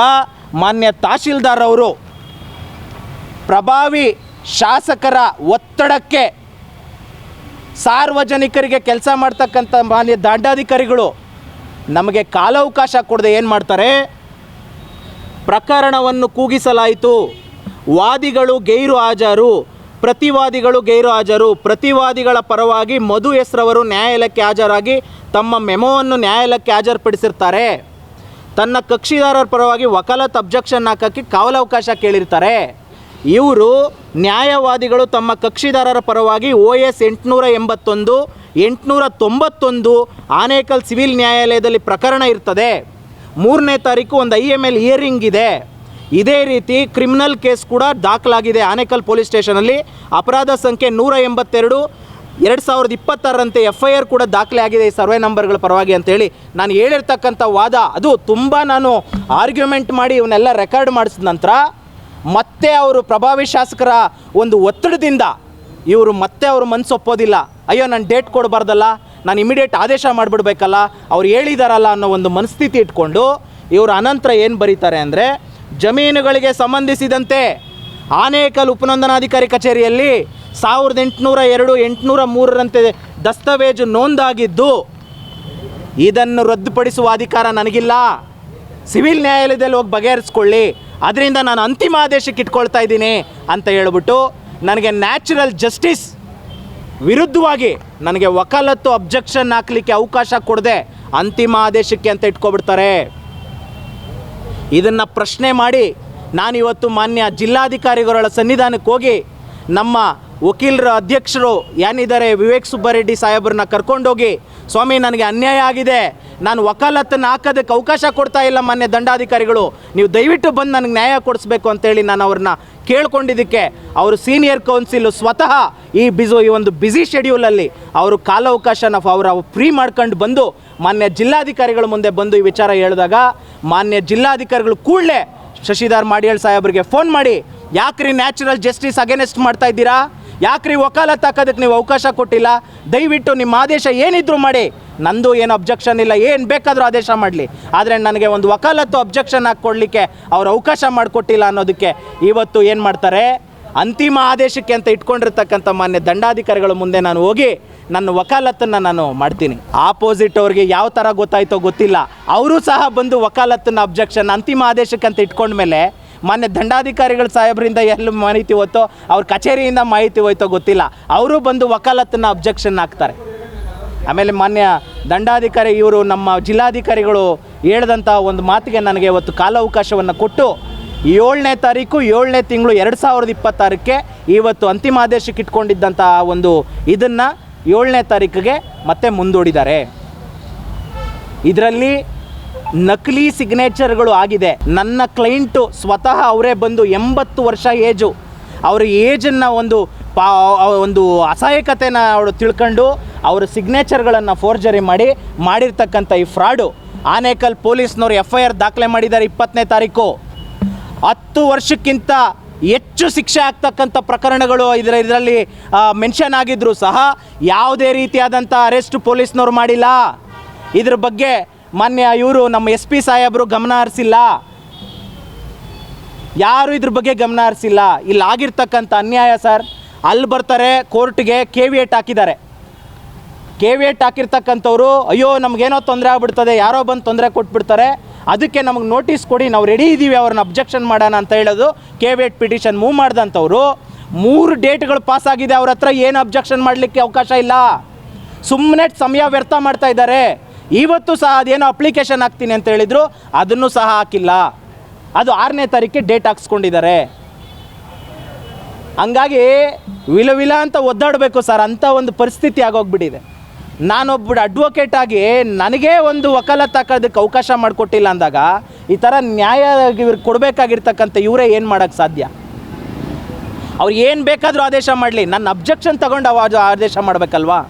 ಮಾನ್ಯ ತಹಶೀಲ್ದಾರ್ ಅವರು ಪ್ರಭಾವಿ ಶಾಸಕರ ಒತ್ತಡಕ್ಕೆ ಸಾರ್ವಜನಿಕರಿಗೆ ಕೆಲಸ ಮಾಡ್ತಕ್ಕಂಥ ಮಾನ್ಯ ದಂಡಾಧಿಕಾರಿಗಳು ನಮಗೆ ಕಾಲಾವಕಾಶ ಕೊಡದೆ ಏನು ಮಾಡ್ತಾರೆ, ಪ್ರಕರಣವನ್ನು ಕೂಗಿಸಲಾಯಿತು, ವಾದಿಗಳು ಗೈರು ಹಾಜರು, ಪ್ರತಿವಾದಿಗಳ ಪರವಾಗಿ ಮಧು ಹೆಸ್ರವರು ನ್ಯಾಯಾಲಯಕ್ಕೆ ಹಾಜರಾಗಿ ತಮ್ಮ ಮೆಮೊವನ್ನು ನ್ಯಾಯಾಲಯಕ್ಕೆ ಹಾಜರುಪಡಿಸಿರ್ತಾರೆ. ತನ್ನ ಕಕ್ಷಿದಾರರ ಪರವಾಗಿ ವಕಾಲತ್ ಅಬ್ಜೆಕ್ಷನ್ ಹಾಕೋಕ್ಕೆ ಕಾಲಾವಕಾಶ ಕೇಳಿರ್ತಾರೆ. ಇವರು ನ್ಯಾಯವಾದಿಗಳು ತಮ್ಮ ಕಕ್ಷಿದಾರರ ಪರವಾಗಿ OS 881 891 ಆನೇಕಲ್ ಸಿವಿಲ್ ನ್ಯಾಯಾಲಯದಲ್ಲಿ ಪ್ರಕರಣ ಇರ್ತದೆ. 3ನೇ ತಾರೀಕು ಒಂದು IML ಹಿಯರಿಂಗ್ ಇದೆ. ಇದೇ ರೀತಿ ಕ್ರಿಮಿನಲ್ ಕೇಸ್ ಕೂಡ ದಾಖಲಾಗಿದೆ ಆನೇಕಲ್ ಪೊಲೀಸ್ ಸ್ಟೇಷನಲ್ಲಿ. ಅಪರಾಧ ಸಂಖ್ಯೆ 182 2026ರಂತೆ FIR ಕೂಡ ದಾಖಲೆ ಆಗಿದೆ ಈ ಸರ್ವೆ ನಂಬರ್ಗಳ ಪರವಾಗಿ ಅಂತೇಳಿ ನಾನು ಹೇಳಿರ್ತಕ್ಕಂಥ ವಾದ. ಅದು ತುಂಬ ನಾನು ಆರ್ಗ್ಯುಮೆಂಟ್ ಮಾಡಿ ಇವನ್ನೆಲ್ಲ ರೆಕಾರ್ಡ್ ಮಾಡಿಸಿದ ನಂತರ ಮತ್ತೆ ಅವರು ಪ್ರಭಾವಿ ಶಾಸಕರ ಒಂದು ಒತ್ತಡದಿಂದ ಇವರು ಮತ್ತೆ ಅವರು ಮನಸ್ಸು ಒಪ್ಪೋದಿಲ್ಲ. ಅಯ್ಯೋ ನಾನು ಡೇಟ್ ಕೊಡಬಾರ್ದಲ್ಲ, ನಾನು ಇಮಿಡಿಯೇಟ್ ಆದೇಶ ಮಾಡಿಬಿಡ್ಬೇಕಲ್ಲ, ಅವ್ರು ಹೇಳಿದಾರಲ್ಲ ಅನ್ನೋ ಒಂದು ಮನಸ್ಥಿತಿ ಇಟ್ಕೊಂಡು ಇವರು ಅನಂತರ ಏನು ಬರೀತಾರೆ ಅಂದರೆ, ಜಮೀನುಗಳಿಗೆ ಸಂಬಂಧಿಸಿದಂತೆ ಆನೇಕಲ್ ಉಪನೋಂದಣಾಧಿಕಾರಿ ಕಚೇರಿಯಲ್ಲಿ 1802 803ರಂತೆ ದಸ್ತಾವೇಜು ನೋಂದಾಗಿದ್ದು ಇದನ್ನು ರದ್ದುಪಡಿಸುವ ಅಧಿಕಾರ ನನಗಿಲ್ಲ, ಸಿವಿಲ್ ನ್ಯಾಯಾಲಯದಲ್ಲಿ ಹೋಗಿ ಬಗೆಹರಿಸ್ಕೊಳ್ಳಿ, ಅದರಿಂದ ನಾನು ಅಂತಿಮ ಆದೇಶಕ್ಕೆ ಇಟ್ಕೊಳ್ತಾ ಇದ್ದೀನಿ ಅಂತ ಹೇಳ್ಬಿಟ್ಟು ನನಗೆ ನ್ಯಾಚುರಲ್ ಜಸ್ಟಿಸ್ ವಿರುದ್ಧವಾಗಿ ನನಗೆ ವಕಾಲತ್ತು ಅಬ್ಜೆಕ್ಷನ್ ಹಾಕಲಿಕ್ಕೆ ಅವಕಾಶ ಕೊಡದೆ ಅಂತಿಮ ಆದೇಶಕ್ಕೆ ಅಂತ ಇಟ್ಕೊಬಿಡ್ತಾರೆ. ಇದನ್ನು ಪ್ರಶ್ನೆ ಮಾಡಿ ನಾನಿವತ್ತು ಮಾನ್ಯ ಜಿಲ್ಲಾಧಿಕಾರಿಗಳ ಸನ್ನಿಧಾನಕ್ಕೆ ಹೋಗಿ ನಮ್ಮ ವಕೀಲರ ಅಧ್ಯಕ್ಷರು ಏನಿದ್ದಾರೆ ವಿವೇಕ್ ಸುಬ್ಬಾರೆಡ್ಡಿ ಸಾಹೇಬ್ರನ್ನ ಕರ್ಕೊಂಡೋಗಿ, ಸ್ವಾಮಿ ನನಗೆ ಅನ್ಯಾಯ ಆಗಿದೆ, ನಾನು ವಕಾಲತ್ತನ್ನು ಹಾಕೋದಕ್ಕೆ ಅವಕಾಶ ಕೊಡ್ತಾ ಇಲ್ಲ ಮಾನ್ಯ ದಂಡಾಧಿಕಾರಿಗಳು, ನೀವು ದಯವಿಟ್ಟು ಬಂದು ನನಗೆ ನ್ಯಾಯ ಕೊಡಿಸ್ಬೇಕು ಅಂತೇಳಿ ನಾನು ಅವ್ರನ್ನ ಕೇಳ್ಕೊಂಡಿದ್ದಕ್ಕೆ ಅವರು ಸೀನಿಯರ್ ಕೌನ್ಸಿಲು ಸ್ವತಃ ಈ ಒಂದು ಬ್ಯುಸಿ ಶೆಡ್ಯೂಲಲ್ಲಿ ಅವರು ಕಾಲಾವಕಾಶನ ಅವರ ಫ್ರೀ ಮಾಡ್ಕೊಂಡು ಬಂದು ಮಾನ್ಯ ಜಿಲ್ಲಾಧಿಕಾರಿಗಳ ಮುಂದೆ ಬಂದು ಈ ವಿಚಾರ ಹೇಳಿದಾಗ ಮಾನ್ಯ ಜಿಲ್ಲಾಧಿಕಾರಿಗಳು ಕೂಡಲೇ ಶಶಿಧರ್ ಮಾಡಿಯಾಳ್ ಸಾಹೇಬ್ರಿಗೆ ಫೋನ್ ಮಾಡಿ, ಯಾಕ್ರಿ ನ್ಯಾಚುರಲ್ ಜಸ್ಟಿಸ್ ಅಗೇನೆಸ್ಟ್ ಮಾಡ್ತಾ ಇದ್ದೀರಾ, ಯಾಕ್ರಿ ವಕಾಲತ್ತು ಹಾಕೋದಕ್ಕೆ ನೀವು ಅವಕಾಶ ಕೊಟ್ಟಿಲ್ಲ, ದಯವಿಟ್ಟು ನಿಮ್ಮ ಆದೇಶ ಏನಿದ್ರು ಮಾಡಿ, ನಂದು ಏನು ಅಬ್ಜೆಕ್ಷನ್ ಇಲ್ಲ, ಏನು ಬೇಕಾದರೂ ಆದೇಶ ಮಾಡಲಿ, ಆದರೆ ನನಗೆ ಒಂದು ವಕಾಲತ್ತು ಅಬ್ಜೆಕ್ಷನ್ ಹಾಕ್ಕೊಡ್ಲಿಕ್ಕೆ ಅವ್ರು ಅವಕಾಶ ಮಾಡಿಕೊಟ್ಟಿಲ್ಲ ಅನ್ನೋದಕ್ಕೆ ಇವತ್ತು ಏನು ಮಾಡ್ತಾರೆ, ಅಂತಿಮ ಆದೇಶಕ್ಕೆ ಅಂತ ಇಟ್ಕೊಂಡಿರ್ತಕ್ಕಂಥ ಮಾನ್ಯ ದಂಡಾಧಿಕಾರಿಗಳ ಮುಂದೆ ನಾನು ಹೋಗಿ ನನ್ನ ವಕಾಲತ್ತನ್ನು ನಾನು ಮಾಡ್ತೀನಿ. ಆಪೋಸಿಟ್ ಅವ್ರಿಗೆ ಯಾವ ಥರ ಗೊತ್ತಾಯ್ತೋ ಗೊತ್ತಿಲ್ಲ, ಅವರು ಸಹ ಬಂದು ವಕಾಲತ್ತನ್ನು ಅಬ್ಜೆಕ್ಷನ್ ಅಂತಿಮ ಆದೇಶಕ್ಕೆ ಅಂತ ಇಟ್ಕೊಂಡ್ಮೇಲೆ ಮಾನ್ಯ ದಂಡಾಧಿಕಾರಿಗಳ ಸಾಹೇಬರಿಂದ ಎಲ್ಲ ಮಾಹಿತಿ ಹೋಯ್ತೋ, ಅವ್ರ ಕಚೇರಿಯಿಂದ ಮಾಹಿತಿ ಹೋಯ್ತೋ ಗೊತ್ತಿಲ್ಲ, ಅವರು ಬಂದು ವಕಾಲತ್ತನ್ನು ಅಬ್ಜೆಕ್ಷನ್ ಹಾಕ್ತಾರೆ. ಆಮೇಲೆ ಮಾನ್ಯ ದಂಡಾಧಿಕಾರಿ ಇವರು ನಮ್ಮ ಜಿಲ್ಲಾಧಿಕಾರಿಗಳು ಹೇಳಿದಂಥ ಒಂದು ಮಾತಿಗೆ ನನಗೆ ಇವತ್ತು ಕಾಲಾವಕಾಶವನ್ನು ಕೊಟ್ಟು 7ನೇ ತಾರೀಕು 7ನೇ ತಿಂಗಳು 2026ಕ್ಕೆ ಇವತ್ತು ಅಂತಿಮ ಆದೇಶಕ್ಕೆ ಇಟ್ಕೊಂಡಿದ್ದಂಥ ಒಂದು ಇದನ್ನು 7ನೇ ತಾರೀಕಿಗೆ ಮತ್ತೆ ಮುಂದೂಡಿದ್ದಾರೆ. ಇದರಲ್ಲಿ ನಕಲಿ ಸಿಗ್ನೇಚರ್ಗಳು ಆಗಿದೆ. ನನ್ನ ಕ್ಲೈಂಟು ಸ್ವತಃ ಅವರೇ ಬಂದು 80 ವರ್ಷ ಏಜು, ಅವ್ರ ಏಜನ್ನು ಒಂದು ಅಸಹಾಯಕತೆನ ಅವರು ತಿಳ್ಕೊಂಡು ಅವರು ಸಿಗ್ನೇಚರ್ಗಳನ್ನು ಫೋರ್ಜರಿ ಮಾಡಿರ್ತಕ್ಕಂಥ ಈ ಫ್ರಾಡು ಆನೇಕಲ್ ಪೊಲೀಸ್ನವರು FIR ದಾಖಲೆ ಮಾಡಿದ್ದಾರೆ 20ನೇ ತಾರೀಕು. 10 ವರ್ಷಕ್ಕಿಂತ ಹೆಚ್ಚು ಶಿಕ್ಷೆ ಆಗ್ತಕ್ಕಂಥ ಪ್ರಕರಣಗಳು ಇದರಲ್ಲಿ ಮೆನ್ಷನ್ ಆಗಿದ್ದರೂ ಸಹ ಯಾವುದೇ ರೀತಿಯಾದಂಥ ಅರೆಸ್ಟ್ ಪೊಲೀಸ್ನವ್ರು ಮಾಡಿಲ್ಲ. ಇದ್ರ ಬಗ್ಗೆ ಮಾನ್ಯ ಇವರು ನಮ್ಮ SP ಸಾಹೇಬರು ಗಮನ ಹರಿಸಿಲ್ಲ, ಯಾರು ಇದ್ರ ಬಗ್ಗೆ ಗಮನ ಹರಿಸಿಲ್ಲ. ಇಲ್ಲಿ ಆಗಿರ್ತಕ್ಕಂಥ ಅನ್ಯಾಯ ಸರ್, ಅಲ್ಲಿ ಬರ್ತಾರೆ ಕೋರ್ಟ್ಗೆ ಕೇವಿಯೇಟ್ ಹಾಕಿದ್ದಾರೆ, ಕೇವಿಯೇಟ್ ಹಾಕಿರ್ತಕ್ಕಂಥವ್ರು ಅಯ್ಯೋ ನಮಗೇನೋ ತೊಂದರೆ ಆಗ್ಬಿಡ್ತದೆ, ಯಾರೋ ಬಂದು ತೊಂದರೆ ಕೊಟ್ಬಿಡ್ತಾರೆ, ಅದಕ್ಕೆ ನಮಗೆ ನೋಟಿಸ್ ಕೊಡಿ, ನಾವು ರೆಡಿ ಇದ್ದೀವಿ ಅವ್ರನ್ನ ಅಬ್ಜೆಕ್ಷನ್ ಮಾಡೋಣ ಅಂತ ಹೇಳೋದು ಕೇವಿಯೇಟ್ ಪಿಟಿಷನ್ ಮೂವ್ ಮಾಡಿದಂಥವ್ರು 3 ಡೇಟ್ಗಳು ಪಾಸ್ ಆಗಿದೆ, ಅವ್ರ ಹತ್ರ ಏನು ಅಬ್ಜೆಕ್ಷನ್ ಮಾಡಲಿಕ್ಕೆ ಅವಕಾಶ ಇಲ್ಲ, ಸುಮ್ಮನೆ ಸಮಯ ವ್ಯರ್ಥ ಮಾಡ್ತಾ ಇದ್ದಾರೆ. ಇವತ್ತು ಸಹ ಅದೇನೋ ಅಪ್ಲಿಕೇಶನ್ ಹಾಕ್ತೀನಿ ಅಂತ ಹೇಳಿದರು, ಅದನ್ನು ಸಹ ಹಾಕಿಲ್ಲ, ಅದು 6ನೇ ತಾರೀಕಿಗೆ ಡೇಟ್ ಹಾಕ್ಸ್ಕೊಂಡಿದ್ದಾರೆ. ಹಂಗಾಗಿ ವಿಲ ಅಂತ ಒದ್ದಾಡಬೇಕು ಸರ್, ಅಂಥ ಒಂದು ಪರಿಸ್ಥಿತಿ ಆಗೋಗ್ಬಿಟ್ಟಿದೆ. ನಾನೊಬ್ಬ ಅಡ್ವೊಕೇಟ್ ಆಗಿ ನನಗೇ ಒಂದು ವಕಾಲತ್ತು ಹಾಕೋದಕ್ಕೆ ಅವಕಾಶ ಮಾಡಿಕೊಟ್ಟಿಲ್ಲ ಅಂದಾಗ ಈ ಥರ ನ್ಯಾಯ ಇವ್ರಿಗೆ ಕೊಡಬೇಕಾಗಿರ್ತಕ್ಕಂಥ ಇವರೇ ಏನು ಮಾಡೋಕ್ಕೆ ಸಾಧ್ಯ? ಅವ್ರು ಏನು ಬೇಕಾದರೂ ಆದೇಶ ಮಾಡಲಿ, ನನ್ನ ಅಬ್ಜೆಕ್ಷನ್ ತಗೊಂಡು ಆದೇಶ ಮಾಡಬೇಕಲ್ವಾ?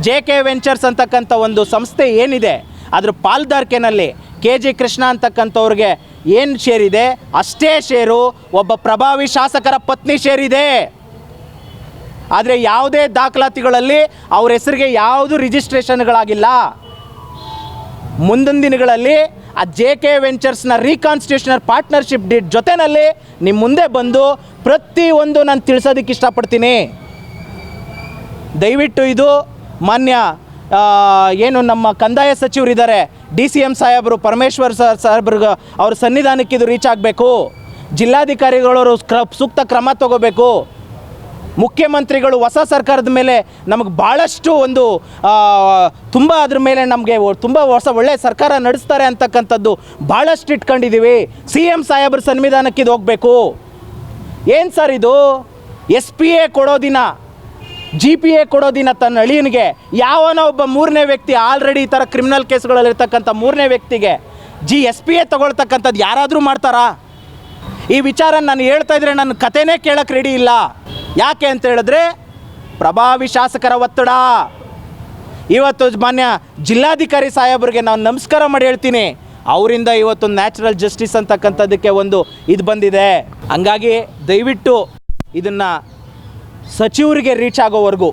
JK ವೆಂಚರ್ಸ್ ಅಂತಕ್ಕಂಥ ಒಂದು ಸಂಸ್ಥೆ ಏನಿದೆ ಅದ್ರ ಪಾಲ್ದಾರಿಕೆನಲ್ಲಿ KG ಕೃಷ್ಣ ಅಂತಕ್ಕಂಥವ್ರಿಗೆ ಏನು ಶೇರಿದೆ ಅಷ್ಟೇ ಶೇರು ಒಬ್ಬ ಪ್ರಭಾವಿ ಶಾಸಕರ ಪತ್ನಿ ಶೇರಿದೆ. ಆದರೆ ಯಾವುದೇ ದಾಖಲಾತಿಗಳಲ್ಲಿ ಅವ್ರ ಹೆಸರಿಗೆ ಯಾವುದು ರಿಜಿಸ್ಟ್ರೇಷನ್ಗಳಾಗಿಲ್ಲ. ಮುಂದಿನ ದಿನಗಳಲ್ಲಿ ಆ JK ವೆಂಚರ್ಸ್ನ ರೀಕಾನ್ಸ್ಟಿಟ್ಯೂಷನಲ್ ಪಾರ್ಟ್ನರ್ಶಿಪ್ ಡೀಡ್ ಜೊತೆಯಲ್ಲಿ ನಿಮ್ಮ ಮುಂದೆ ಬಂದು ಪ್ರತಿಯೊಂದು ನಾನು ತಿಳಿಸೋದಕ್ಕೆ ಇಷ್ಟಪಡ್ತೀನಿ. ದಯವಿಟ್ಟು ಇದು ಮಾನ್ಯ ಏನು ನಮ್ಮ ಕಂದಾಯ ಸಚಿವರಿದ್ದಾರೆ DCM ಸಾಹೇಬರು ಪರಮೇಶ್ವರ್ ಸಾಹೇಬ್ರಿಗೆ ಅವ್ರ ಸನ್ನಿಧಾನಕ್ಕೆ ಇದು ರೀಚ್ ಆಗಬೇಕು. ಜಿಲ್ಲಾಧಿಕಾರಿಗಳವರು ಸೂಕ್ತ ಕ್ರಮ ತಗೋಬೇಕು. ಮುಖ್ಯಮಂತ್ರಿಗಳು ಹೊಸ ಸರ್ಕಾರದ ಮೇಲೆ ನಮಗೆ ಭಾಳಷ್ಟು ಒಂದು ತುಂಬ ಅದ್ರ ಮೇಲೆ ನಮಗೆ ತುಂಬ ಒಳ್ಳೆಯ ಸರ್ಕಾರ ನಡೆಸ್ತಾರೆ ಅಂತಕ್ಕಂಥದ್ದು ಭಾಳಷ್ಟು ಇಟ್ಕೊಂಡಿದ್ದೀವಿ. CM ಸಾಹೇಬ್ರ ಸನ್ನಿಧಾನಕ್ಕೆ ಇದು ಹೋಗಬೇಕು. ಏನು ಸರ್ ಇದು? SPA ಕೊಡೋ ದಿನ GPA ಕೊಡೋ ದಿನ ತನ್ನ ಅಳಿಯನಿಗೆ ಯಾವನೋ ಒಬ್ಬ 3ನೇ ವ್ಯಕ್ತಿ ಆಲ್ರೆಡಿ ಈ ಥರ ಕ್ರಿಮಿನಲ್ ಕೇಸ್ಗಳಲ್ಲಿರ್ತಕ್ಕಂಥ 3ನೇ ವ್ಯಕ್ತಿಗೆ SPA ತಗೊಳ್ತಕ್ಕಂಥದ್ದು ಯಾರಾದರೂ ಮಾಡ್ತಾರಾ? ಈ ವಿಚಾರ ನಾನು ಹೇಳ್ತಾ ಇದ್ರೆ ನನ್ನ ಕಥೆನೇ ಕೇಳಕ್ಕೆ ರೆಡಿ ಇಲ್ಲ. ಯಾಕೆ ಅಂತ ಹೇಳಿದ್ರೆ ಪ್ರಭಾವಿ ಶಾಸಕರ ಒತ್ತಡ. ಇವತ್ತು ಮಾನ್ಯ ಜಿಲ್ಲಾಧಿಕಾರಿ ಸಾಹೇಬರಿಗೆ ನಾನು ನಮಸ್ಕಾರ ಮಾಡಿ ಹೇಳ್ತೀನಿ, ಅವರಿಂದ ಇವತ್ತು ನ್ಯಾಚುರಲ್ ಜಸ್ಟಿಸ್ ಅಂತಕ್ಕಂಥದ್ದಕ್ಕೆ ಒಂದು ಇದು ಬಂದಿದೆ. ಹಂಗಾಗಿ ದಯವಿಟ್ಟು ಇದನ್ನು ಸಚಿವರಿಗೆ ರೀಚ್ ಆಗೋವರೆಗೂ,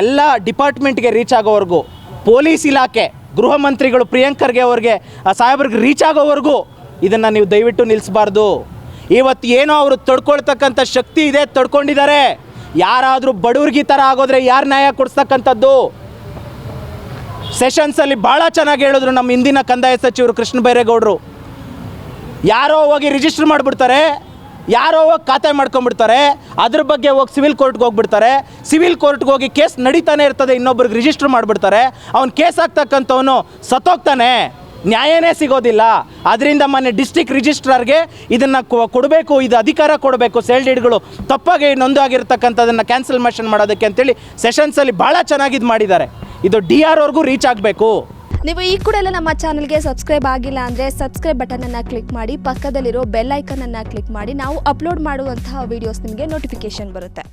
ಎಲ್ಲ ಡಿಪಾರ್ಟ್ಮೆಂಟ್ಗೆ ರೀಚ್ ಆಗೋವರೆಗೂ, ಪೊಲೀಸ್ ಇಲಾಖೆ ಗೃಹ ಮಂತ್ರಿಗಳು ಪ್ರಿಯಾಂಕ್ ಖರ್ಗೆ ಅವ್ರಿಗೆ ಸಾಹೇಬ್ರಿಗೆ ರೀಚ್ ಆಗೋವರೆಗೂ ಇದನ್ನು ನೀವು ದಯವಿಟ್ಟು ನಿಲ್ಲಿಸಬಾರ್ದು. ಇವತ್ತು ಏನೋ ಅವರು ತಡ್ಕೊಳ್ತಕ್ಕಂಥ ಶಕ್ತಿ ಇದೆ, ತಡ್ಕೊಂಡಿದ್ದಾರೆ. ಯಾರಾದರೂ ಬಡವ್ರಿಗೆ ಈ ಥರ ಆಗೋದ್ರೆ ಯಾರು ನ್ಯಾಯ ಕೊಡಿಸ್ತಕ್ಕಂಥದ್ದು? ಸೆಷನ್ಸಲ್ಲಿ ಭಾಳ ಚೆನ್ನಾಗಿ ಹೇಳಿದ್ರು ನಮ್ಮ ಹಿಂದಿನ ಕಂದಾಯ ಸಚಿವರು ಕೃಷ್ಣ ಬೈರೇಗೌಡರು. ಯಾರೋ ಹೋಗಿ ರಿಜಿಸ್ಟರ್ ಮಾಡಿಬಿಡ್ತಾರೆ, ಯಾರೋ ಹೋಗಿ ಖಾತೆ ಮಾಡ್ಕೊಂಡ್ಬಿಡ್ತಾರೆ, ಅದ್ರ ಬಗ್ಗೆ ಹೋಗಿ ಸಿವಿಲ್ ಕೋರ್ಟ್ಗೆ ಹೋಗ್ಬಿಡ್ತಾರೆ. ಸಿವಿಲ್ ಕೋರ್ಟ್ಗೆ ಹೋಗಿ ಕೇಸ್ ನಡೀತಾನೆ ಇರ್ತದೆ, ಇನ್ನೊಬ್ರಿಗೆ ರಿಜಿಸ್ಟರ್ ಮಾಡಿಬಿಡ್ತಾರೆ. ಅವ್ನು ಕೇಸ್ ಆಗ್ತಕ್ಕಂಥವನು ಸತ್ತೋಗ್ತಾನೆ, ನ್ಯಾಯನೇ ಸಿಗೋದಿಲ್ಲ. ಅದರಿಂದ ಮೊನ್ನೆ ಡಿಸ್ಟ್ರಿಕ್ಟ್ ರಿಜಿಸ್ಟ್ರಾರ್ಗೆ ಇದನ್ನು ಕೊಡಬೇಕು, ಇದು ಅಧಿಕಾರ ಕೊಡಬೇಕು, ಸೇಲ್ ಡೀಡ್ಗಳು ತಪ್ಪಾಗಿ ನೊಂದಾಗಿರ್ತಕ್ಕಂಥದ್ದನ್ನು ಕ್ಯಾನ್ಸಲ್ಮೇಷನ್ ಮಾಡೋದಕ್ಕೆ ಅಂತೇಳಿ ಸೆಷನ್ಸಲ್ಲಿ ಭಾಳ ಚೆನ್ನಾಗಿದ್ದು ಮಾಡಿದ್ದಾರೆ. ಇದು DRO ಅವ್ರಿಗೂ ರೀಚ್ ಆಗಬೇಕು. ನೀವು ಈ ಕೂಡ ಎಲ್ಲ ನಮ್ಮ ಚಾನಲ್ಗೆ ಸಬ್ಸ್ಕ್ರೈಬ್ ಆಗಿಲ್ಲ ಅಂದರೆ ಸಬ್ಸ್ಕ್ರೈಬ್ ಬಟನನ್ನು ಕ್ಲಿಕ್ ಮಾಡಿ, ಪಕ್ಕದಲ್ಲಿರೋ ಬೆಲ್ ಐಕನನ್ನು ಕ್ಲಿಕ್ ಮಾಡಿ. ನಾವು ಅಪ್ಲೋಡ್ ಮಾಡುವಂತಹ ವೀಡಿಯೋಸ್ ನಿಮಗೆ ನೋಟಿಫಿಕೇಶನ್ ಬರುತ್ತೆ.